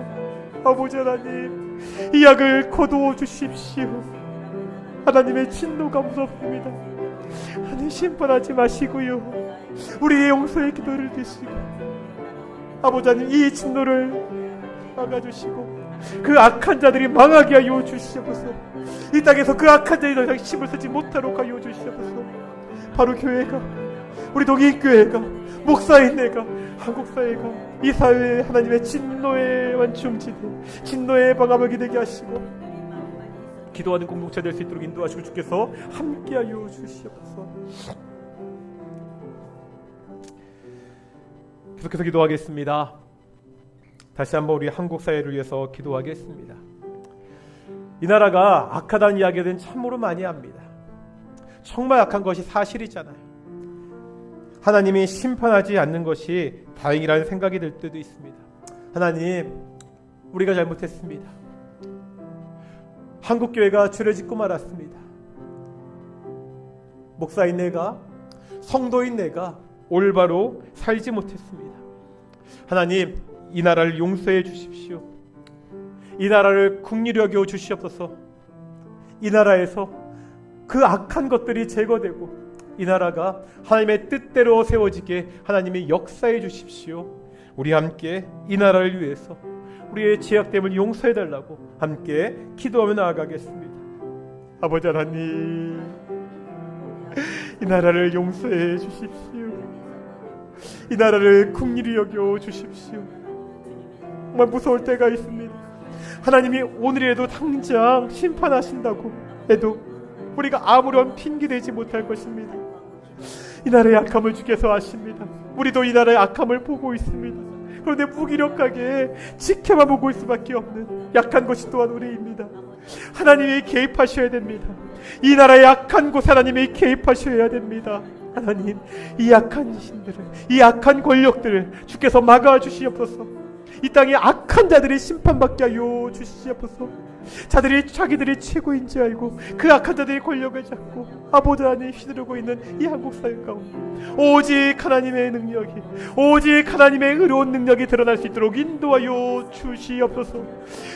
아버지 하나님, 이 악을 거두어 주십시오. 하나님의 진노가 무섭습니다. 하나님, 심판하지 마시고요, 우리의 용서의 기도를 드시고 아버지 하나님, 이 진노를 막아주시고 그 악한 자들이 망하게 하여 주시옵소서. 이 땅에서 그 악한 자들이 더 이상 힘을 쓰지 못하도록 하여 주시옵소서. 바로 교회가, 우리 독일교회가, 목사인 내가, 한국사회가 이 사회에 하나님의 진노의 완충지대, 진노의 방화벽이 되게 하시고 기도하는 공동체 될 수 있도록 인도하시고 주께서 함께하여 주시옵소서. 계속해서 기도하겠습니다. 다시 한번 우리 한국 사회를 위해서 기도하겠습니다. 이 나라가 악하다는 이야기는 참으로 많이 합니다. 정말 악한 것이 사실이잖아요. 하나님이 심판하지 않는 것이 다행이라는 생각이 들 때도 있습니다. 하나님, 우리가 잘못했습니다. 한국교회가 죄를 짓고 말았습니다. 목사인 내가, 성도인 내가 올바로 살지 못했습니다. 하나님, 이 나라를 용서해 주십시오. 이 나라를 긍휼히 여겨 주시옵소서. 이 나라에서 그 악한 것들이 제거되고 이 나라가 하나님의 뜻대로 세워지게 하나님이 역사해 주십시오. 우리 함께 이 나라를 위해서 우리의 죄악됨을 용서해 달라고 함께 기도하며 나아가겠습니다. 아버지 하나님, 이 나라를 용서해 주십시오. 이 나라를 긍휼히 여겨 주십시오. 정말 무서울 때가 있습니다. 하나님이 오늘이라도 당장 심판하신다고 해도 우리가 아무런 핑계대지 못할 것입니다. 이 나라의 악함을 주께서 아십니다. 우리도 이 나라의 악함을 보고 있습니다. 그런데 무기력하게 지켜만 보고 있을 수밖에 없는 약한 것이 또한 우리입니다. 하나님이 개입하셔야 됩니다. 이 나라의 악한 곳 하나님이 개입하셔야 됩니다. 하나님, 이 약한 신들을, 이 약한 권력들을 주께서 막아주시옵소서. 이 땅에 악한 자들이 심판받게 하여 주시옵소서. 자기들이 최고인 줄 알고 그 악한 자들이 권력을 잡고 아버지 안에 휘두르고 있는 이 한국 사회 가운데 오직 하나님의 능력이, 오직 하나님의 의로운 능력이 드러날 수 있도록 인도하여 주시옵소서.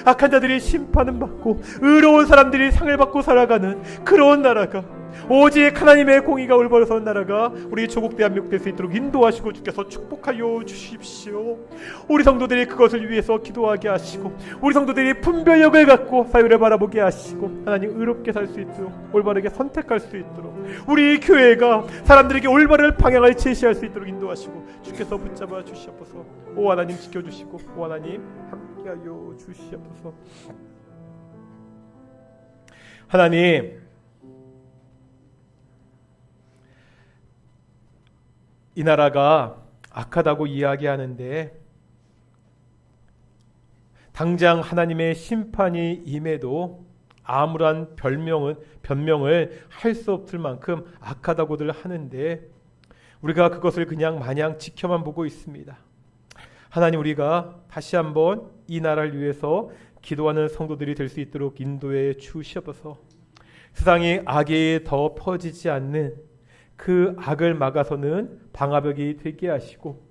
악한 자들이 심판은 받고 의로운 사람들이 상을 받고 살아가는 그런 나라가, 오직 하나님의 공의가 올바르선 나라가 우리 조국 대한민국 될 수 있도록 인도하시고 주께서 축복하여 주십시오. 우리 성도들이 그것을 위해서 기도하게 하시고 우리 성도들이 분별력을 갖고 사회를 바라보게 하시고 하나님 의롭게 살 수 있도록, 올바르게 선택할 수 있도록, 우리 교회가 사람들에게 올바른 방향을 제시할 수 있도록 인도하시고 주께서 붙잡아 주시옵소서. 오 하나님, 지켜주시고 오 하나님 함께하여 주시옵소서. 하나님, 이 나라가 악하다고 이야기하는데 당장 하나님의 심판이 임해도 아무런 변명을 할 수 없을 만큼 악하다고들 하는데 우리가 그것을 그냥 마냥 지켜만 보고 있습니다. 하나님, 우리가 다시 한번 이 나라를 위해서 기도하는 성도들이 될 수 있도록 인도해 주시옵소서. 세상에 악이 더 퍼지지 않는 그 악을 막아서는 방화벽이 되게 하시고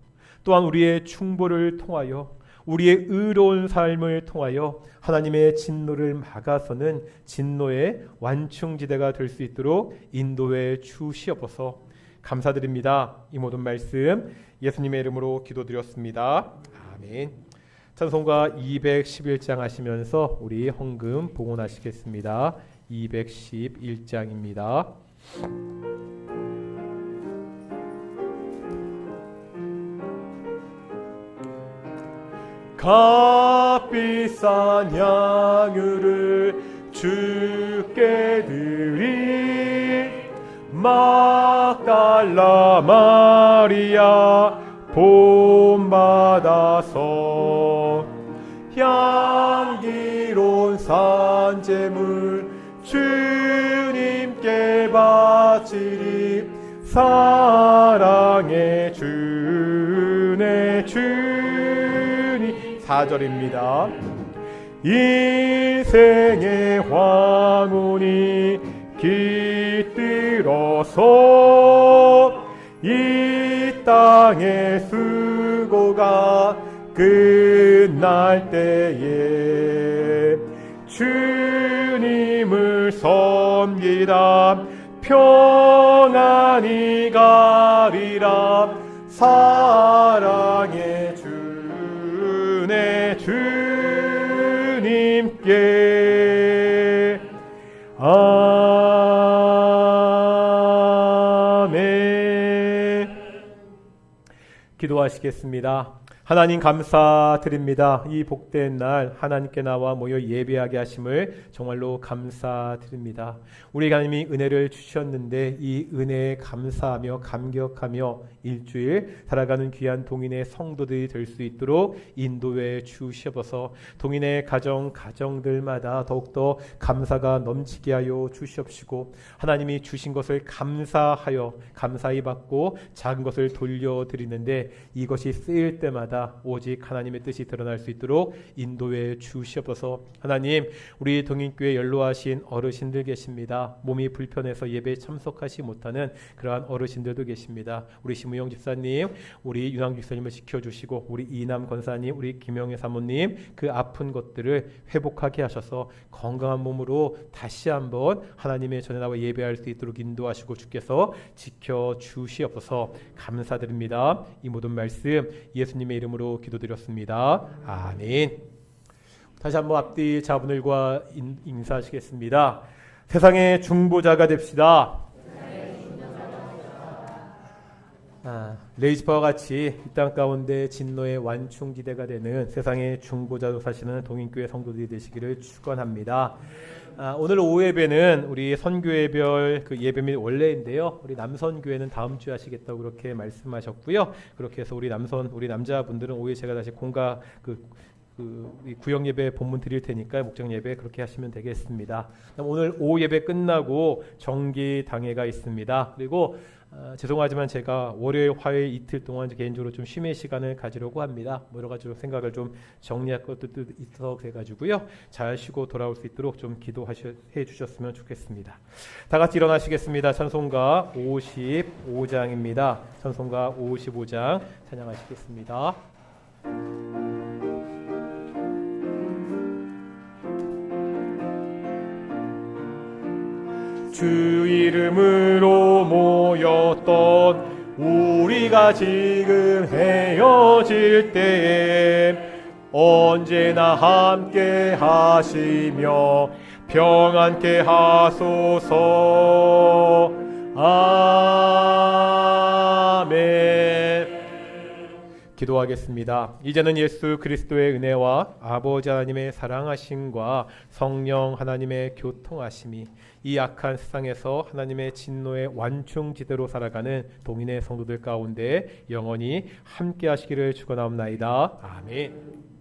또한 우리의 충보를 통하여 우리의 의로운 삶을 통하여 하나님의 진노를 막아서는 진노의 완충지대가 될 수 있도록 인도해 주시옵소서. 감사드립니다. 이 모든 말씀 예수님의 이름으로 기도드렸습니다. 아멘. 찬송가 211장 하시면서 우리 헌금 봉헌하시겠습니다. 211장입니다. 값비싼 향유를 주께 드린 막달라 마리아 본받아서 향기로운 산제물 주님께 바치리. 사랑의 주네 주님. 4절입니다. 인생의 황혼이 깃들어서 이 땅의 수고가 끝날 때에 주님을 섬기다 평안히 가리라. 사랑의 주내 주님께 아멘. 기도하시겠습니다. 하나님 감사드립니다. 이 복된 날 하나님께 나와 모여 예배하게 하심을 정말로 감사드립니다. 우리 하나님이 은혜를 주셨는데 이 은혜에 감사하며 감격하며 일주일 살아가는 귀한 동인의 성도들이 될 수 있도록 인도해 주시옵소서. 동인의 가정들마다 더욱더 감사가 넘치게 하여 주시옵시고 하나님이 주신 것을 감사하여 감사히 받고 작은 것을 돌려드리는데 이것이 쓰일 때마다 오직 하나님의 뜻이 드러날 수 있도록 인도해 주시옵소서. 하나님, 우리 동인교회 연로하신 어르신들 계십니다. 몸이 불편해서 예배에 참석하지 못하는 그러한 어르신들도 계십니다. 우리 심우영 집사님, 우리 윤항 집사님을 지켜주시고 우리 이남 권사님, 우리 김영애 사모님 그 아픈 것들을 회복하게 하셔서 건강한 몸으로 다시 한번 하나님의 전에 나와 예배할 수 있도록 인도하시고 주께서 지켜주시옵소서. 감사드립니다. 이 모든 말씀 예수님의 이름으로 기도드렸습니다. 아멘. 다시 한번 앞뒤 자분들과 인사하시겠습니다. 세상의 중보자가 됩시다. 레이지파와 같이 이 땅 가운데 진노의 완충지대가 되는 세상의 중보자로 사시는 동인교회 성도들이 되시기를 축원합니다. 오늘 오후 예배는 우리 선교회별 그 예배 및 원래인데요. 우리 남선교회는 다음 주에 하시겠다고 그렇게 말씀하셨고요. 그렇게 해서 우리 남자분들은 오후에 제가 다시 공가 우리 구역 예배 본문 드릴 테니까 목장 예배 그렇게 하시면 되겠습니다. 오늘 오후 예배 끝나고 정기 당회가 있습니다. 그리고 죄송하지만 제가 월요일, 화요일 이틀 동안 개인적으로 좀 쉼의 시간을 가지려고 합니다. 여러 가지로 생각을 좀 정리할 것도 있어서 그래가지고요. 잘 쉬고 돌아올 수 있도록 좀 기도해 주셨으면 좋겠습니다. 다 같이 일어나시겠습니다. 찬송가 55장입니다. 찬송가 55장 찬양하시겠습니다. 주 이름으로 모였던 우리가 지금 헤어질 때에 언제나 함께 하시며 평안케 하소서. 아멘. 기도하겠습니다. 이제는 예수 그리스도의 은혜와 아버지 하나님의 사랑하심과 성령 하나님의 교통하심이 이 악한 세상에서 하나님의 진노의 완충지대로 살아가는 동인의 성도들 가운데 영원히 함께 하시기를 축원하옵나이다. 아멘.